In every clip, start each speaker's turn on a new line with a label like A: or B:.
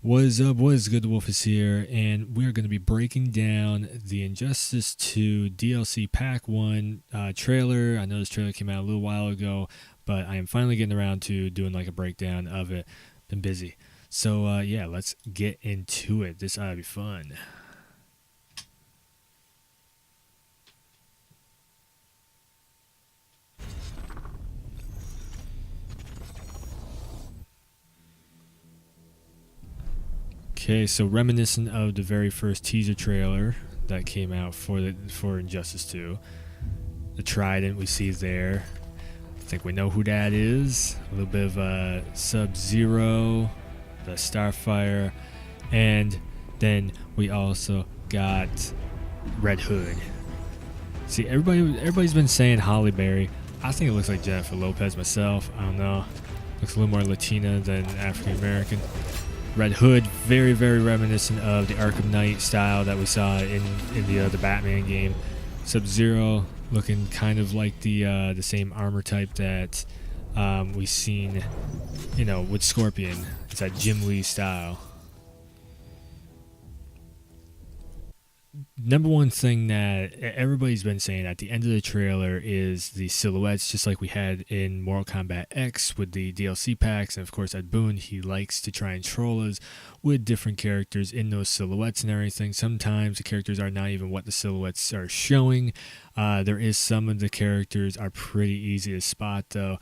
A: What is up? What is good? The Wolf is here, and we're going to be breaking down the Injustice 2 DLC Pack 1 trailer. I know this trailer came out a little while ago, but I am finally getting around to doing like a breakdown of it. Been busy. So, yeah, let's get into it. This ought to be fun. Okay, so reminiscent of the very first teaser trailer that came out for Injustice 2, the Trident we see there. I think we know who that is. A little bit of Sub-Zero, the Starfire, and then we also got Red Hood. See, everybody's been saying Holly Berry. I think it looks like Jennifer Lopez myself. I don't know. Looks a little more Latina than African American. Red Hood, very very reminiscent of the Arkham Knight style that we saw in the Batman game. Sub-Zero looking kind of like the same armor type that we've seen, with Scorpion. It's that Jim Lee style. Number one thing that everybody's been saying at the end of the trailer is the silhouettes, just like we had in Mortal Kombat X with the DLC packs. And of course, Ed Boon, he likes to try and troll us with different characters in those silhouettes and everything. Sometimes the characters are not even what the silhouettes are showing. There is some of the characters are pretty easy to spot, though.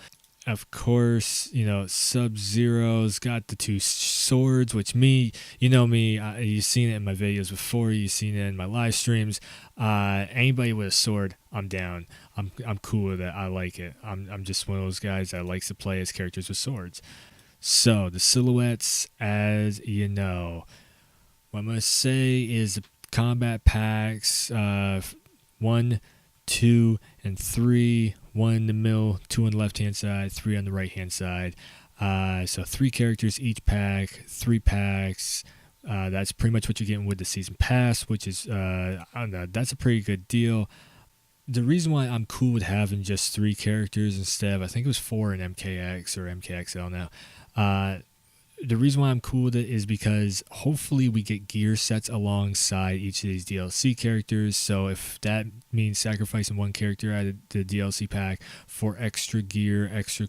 A: Of course, Sub-Zero's got the two swords, which me, you've seen it in my videos before, you've seen it in my live streams. Anybody with a sword, I'm down. I'm cool with it. I like it. I'm just one of those guys that likes to play as characters with swords. So the silhouettes, as you know, what I'm gonna say is the combat packs, 1, 2, and 3. 1 in the middle, 2 on the left hand side, 3 on the right hand side. So 3 characters each pack, 3 packs. That's pretty much what you're getting with the season pass, which is I don't know. That's a pretty good deal. The reason why I'm cool with having just 3 characters instead of, I think it was 4 in MKX or MKXL now. The reason why I'm cool with it is because hopefully we get gear sets alongside each of these DLC characters. So if that means sacrificing one character out of the DLC pack for extra gear, extra,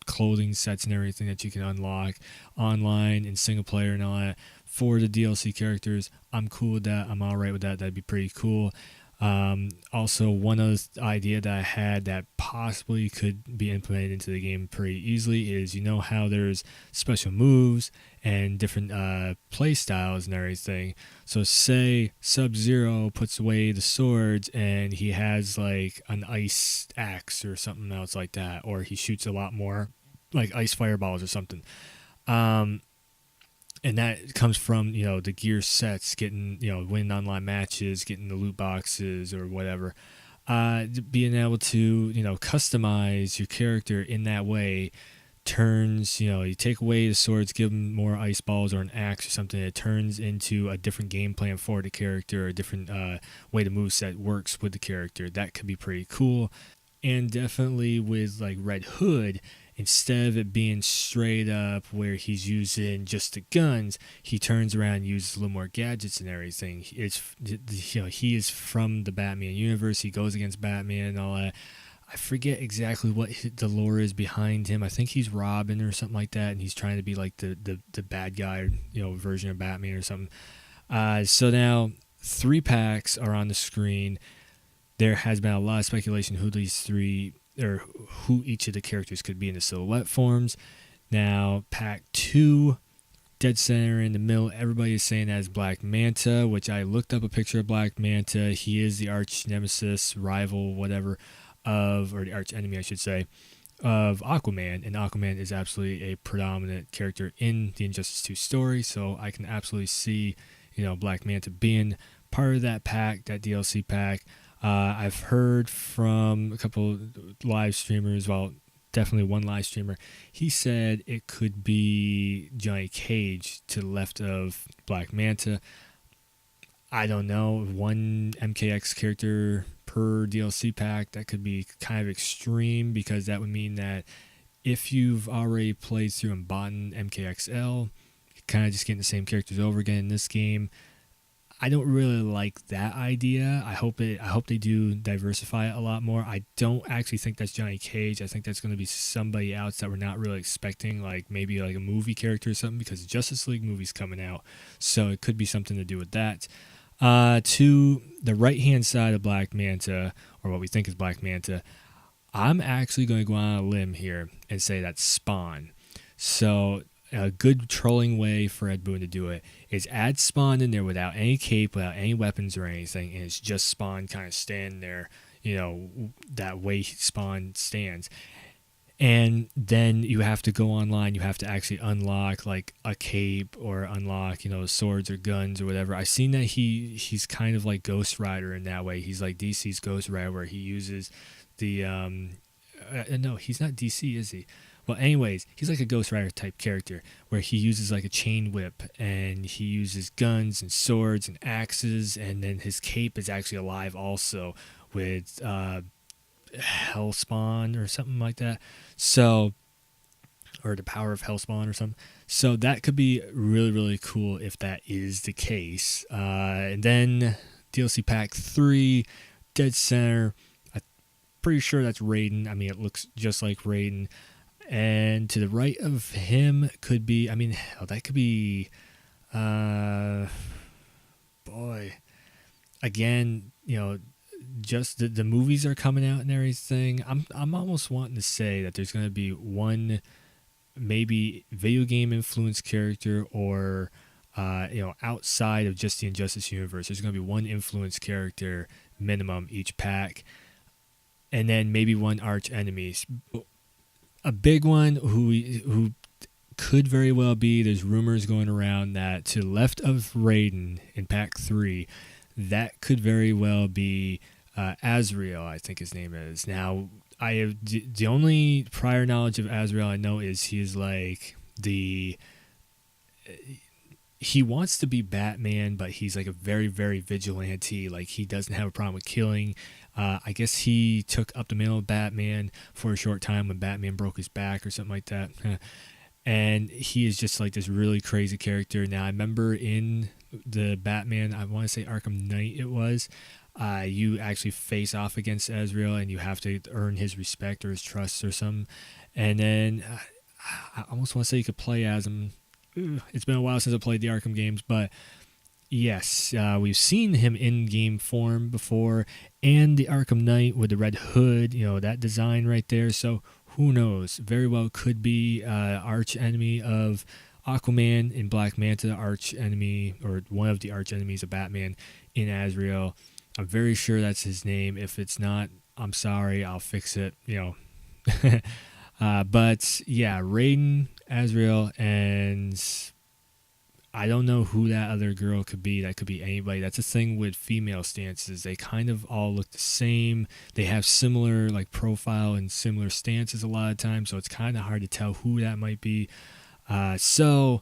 A: clothing sets and everything that you can unlock online in single player and all that for the DLC characters, I'm cool with that. I'm all right with that. That'd be pretty cool. Also, one other idea that I had that possibly could be implemented into the game pretty easily is, how there's special moves and different play styles and everything. So say Sub-Zero puts away the swords and he has like an ice axe or something else like that, or he shoots a lot more like ice fireballs or something. And that comes from the gear sets, getting winning online matches, getting the loot boxes or whatever. Being able to customize your character in that way turns, you take away the swords, give them more ice balls or an axe or something. It turns into a different game plan for the character, a different way the moveset works with the character. That could be pretty cool. And definitely with like Red Hood, instead of it being straight up where he's using just the guns, he turns around and uses a little more gadgets and everything. He is from the Batman universe. He goes against Batman and all that. I forget exactly what the lore is behind him. I think he's Robin or something like that, and he's trying to be like the bad guy, version of Batman or something. So now 3 packs are on the screen. There has been a lot of speculation who these 3 or who each of the characters could be in the silhouette forms. Now, pack 2, dead center in the middle, everybody is saying that is Black Manta, which I looked up a picture of Black Manta. He is the arch nemesis, rival, whatever, or the arch enemy, I should say, of Aquaman. And Aquaman is absolutely a predominant character in the Injustice 2 story, so I can absolutely see, Black Manta being part of that pack, that DLC pack. I've heard from a couple live streamers, well, definitely one live streamer, he said it could be Johnny Cage to the left of Black Manta. I don't know, one MKX character per DLC pack, that could be kind of extreme because that would mean that if you've already played through and bought an MKXL, kind of just getting the same characters over again in this game. I don't really like that idea. I hope they do diversify it a lot more. I don't actually think that's Johnny Cage. I think that's going to be somebody else that we're not really expecting, like maybe like a movie character or something, because the Justice League movie's coming out, so it could be something to do with that. To the right-hand side of Black Manta, or what we think is Black Manta, I'm actually going to go on a limb here and say that's Spawn. So a good trolling way for Ed Boon to do it is add Spawn in there without any cape, without any weapons or anything, and it's just Spawn kind of standing there, that way Spawn stands. And then you have to go online, you have to actually unlock like a cape or unlock, swords or guns or whatever. I've seen that he's kind of like Ghost Rider in that way. He's like DC's Ghost Rider, where he uses the no, he's not DC, is he? Well, anyways, he's like a Ghost Rider type character where he uses like a chain whip, and he uses guns and swords and axes, and then his cape is actually alive also with Hellspawn or something like that. So, or the power of Hellspawn or something. So that could be really, really cool if that is the case. And then DLC Pack 3, Dead Center. I'm pretty sure that's Raiden. I mean, it looks just like Raiden. And to the right of him could be, that could be, boy, again, just the movies are coming out and everything. I'm almost wanting to say that there's going to be one, maybe video game influenced character, or, outside of just the Injustice universe, there's going to be one influenced character minimum each pack, and then maybe one arch enemy. A big one who could very well be, there's rumors going around that to the left of Raiden in Pack 3, that could very well be Azrael, I think his name is. Now, I have the only prior knowledge of Azrael I know is he is like he wants to be Batman, but he's like a very, very vigilante. Like, he doesn't have a problem with killing. I guess he took up the mantle of Batman for a short time when Batman broke his back or something like that. And he is just like this really crazy character. Now, I remember in the Batman, I want to say Arkham Knight it was, you actually face off against Azrael, and you have to earn his respect or his trust or something. And then I almost want to say you could play as him. It's been a while since I played the Arkham games, but yes, we've seen him in game form before, and the Arkham Knight with the red hood, that design right there. So who knows? Very well could be arch enemy of Aquaman in Black Manta, arch enemy, or one of the arch enemies of Batman in Azrael. I'm very sure that's his name. If it's not, I'm sorry, I'll fix it. But yeah, Raiden, Azrael, and I don't know who that other girl could be. That could be anybody. That's the thing with female stances. They kind of all look the same. They have similar like profile and similar stances a lot of times, so it's kind of hard to tell who that might be. So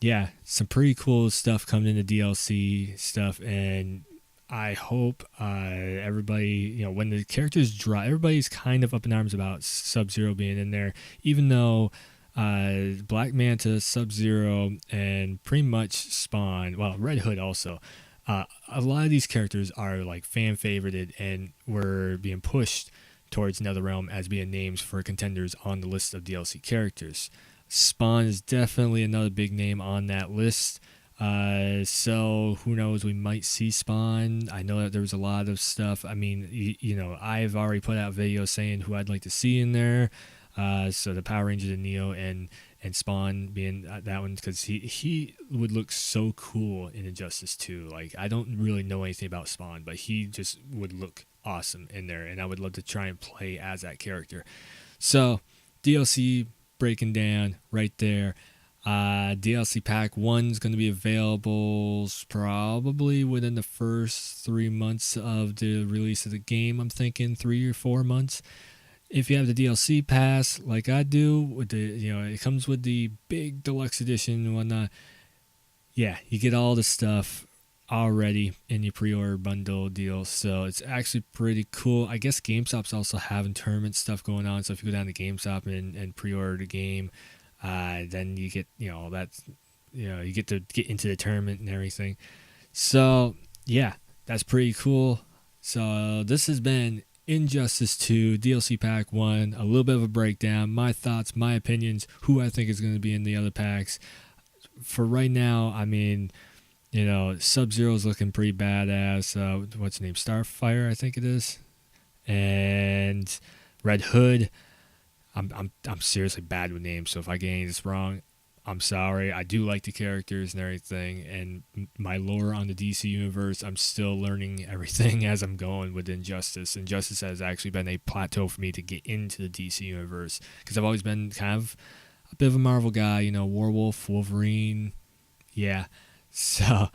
A: yeah, some pretty cool stuff coming into DLC stuff, and I hope everybody, when the characters drop, everybody's kind of up in arms about Sub-Zero being in there, even though Black Manta, Sub-Zero, and pretty much Spawn, well, Red Hood also, a lot of these characters are like fan favorited and were being pushed towards NetherRealm as being names for contenders on the list of DLC characters. Spawn is definitely another big name on that list. So who knows, we might see Spawn. I know that there was a lot of stuff. I mean, I've already put out videos saying who I'd like to see in there. So the Power Rangers and Neo and Spawn being that one, because he would look so cool in Injustice 2. Like, I don't really know anything about Spawn, but he just would look awesome in there, and I would love to try and play as that character. So DLC breaking down right there. DLC Pack 1 is going to be available probably within the first 3 months of the release of the game. I'm thinking 3 or 4 months. If you have the DLC pass, like I do, with the it comes with the big deluxe edition and whatnot. Yeah, you get all the stuff already in your pre-order bundle deal, so it's actually pretty cool. I guess GameStop's also having tournament stuff going on, so if you go down to GameStop and pre-order the game, then you get, that's you get to get into the tournament and everything. So yeah, that's pretty cool. So this has been Injustice 2 DLC Pack 1, a little bit of a breakdown, my thoughts, my opinions, who I think is going to be in the other packs. For right now, I mean, Sub-Zero's looking pretty badass. What's his name? Starfire, I think it is. And Red Hood. I'm seriously bad with names, so if I get any of this wrong, I'm sorry. I do like the characters and everything, and my lore on the DC universe, I'm still learning everything as I'm going with Injustice. Injustice has actually been a plateau for me to get into the DC universe, because I've always been kind of a bit of a Marvel guy, Werewolf, Wolverine, yeah. So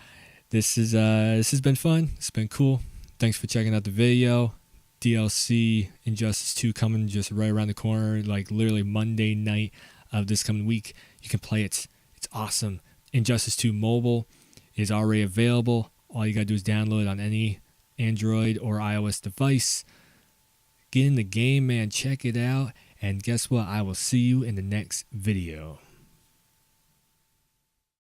A: this has been fun. It's been cool. Thanks for checking out the video. DLC Injustice 2 coming just right around the corner, like literally Monday night of this coming week. You can play it. It's awesome. Injustice 2 Mobile is already available. All you gotta do is download it on any Android or iOS device. Get in the game, man. Check it out. And guess what? I will see you in the next video.